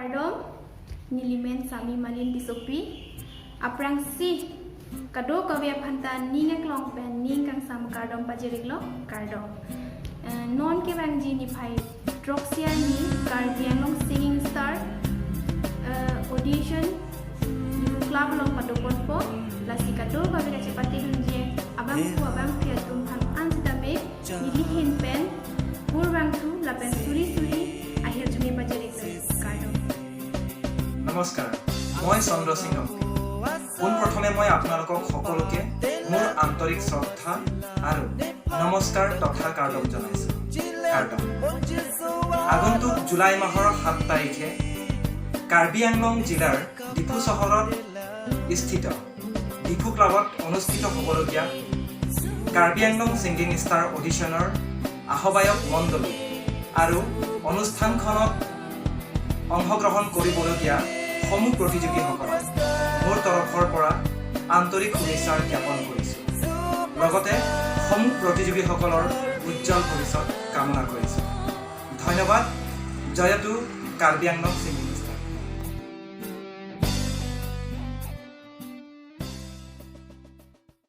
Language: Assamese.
Kardom Nilimen Sami Malin Disopi Aprang si Kado kawya phanta ningek long pen ning kang sam Kardom pajeriglo Kardom non ke bangji ni phai Droxia ni Karbianglong Singing Star audition club long padopon po lasi kado kawya cepati dunje abang ku abang piatum phang anjitabe nilihin pen Purwang tu lapen suri akhir jumi pajeriglo Kardom নমস্কাৰ মই চন্দ্ৰ সিং পোন প্ৰথমে মই আপোনালোকক সকলোকে মোৰ আন্তৰিক শ্ৰদ্ধা আৰু নমস্কাৰ তথা কাৰ্ডম জনাইছো কাৰ্ডম আগন্তুক জুলাই মাহৰ 7 তাৰিখে কাৰ্বি আংলং জিলাৰ ডিফু চহৰত স্থিত ডিফু ক্লাবত অনুষ্ঠিত হ'বলগীয়া কাৰ্বি আংলং ছিংগিং ষ্টাৰ অডিশ্যনৰ আহ্বায়ক মণ্ডলী আৰু অনুষ্ঠানখনত অংশগ্ৰহণ কৰিবলগীয়া সমূহ প্ৰতিযোগীসকলক মোৰ তৰফৰ পৰা আন্তৰিক শুভেচ্ছা জ্ঞাপন কৰিছোঁ লগতে সমূহ প্ৰতিযোগীসকলৰ উজ্জ্বল ভৱিষ্যত কামনা কৰিছোঁ ধন্যবাদ জয়তু কাৰ্বি আংলং ছিংগিং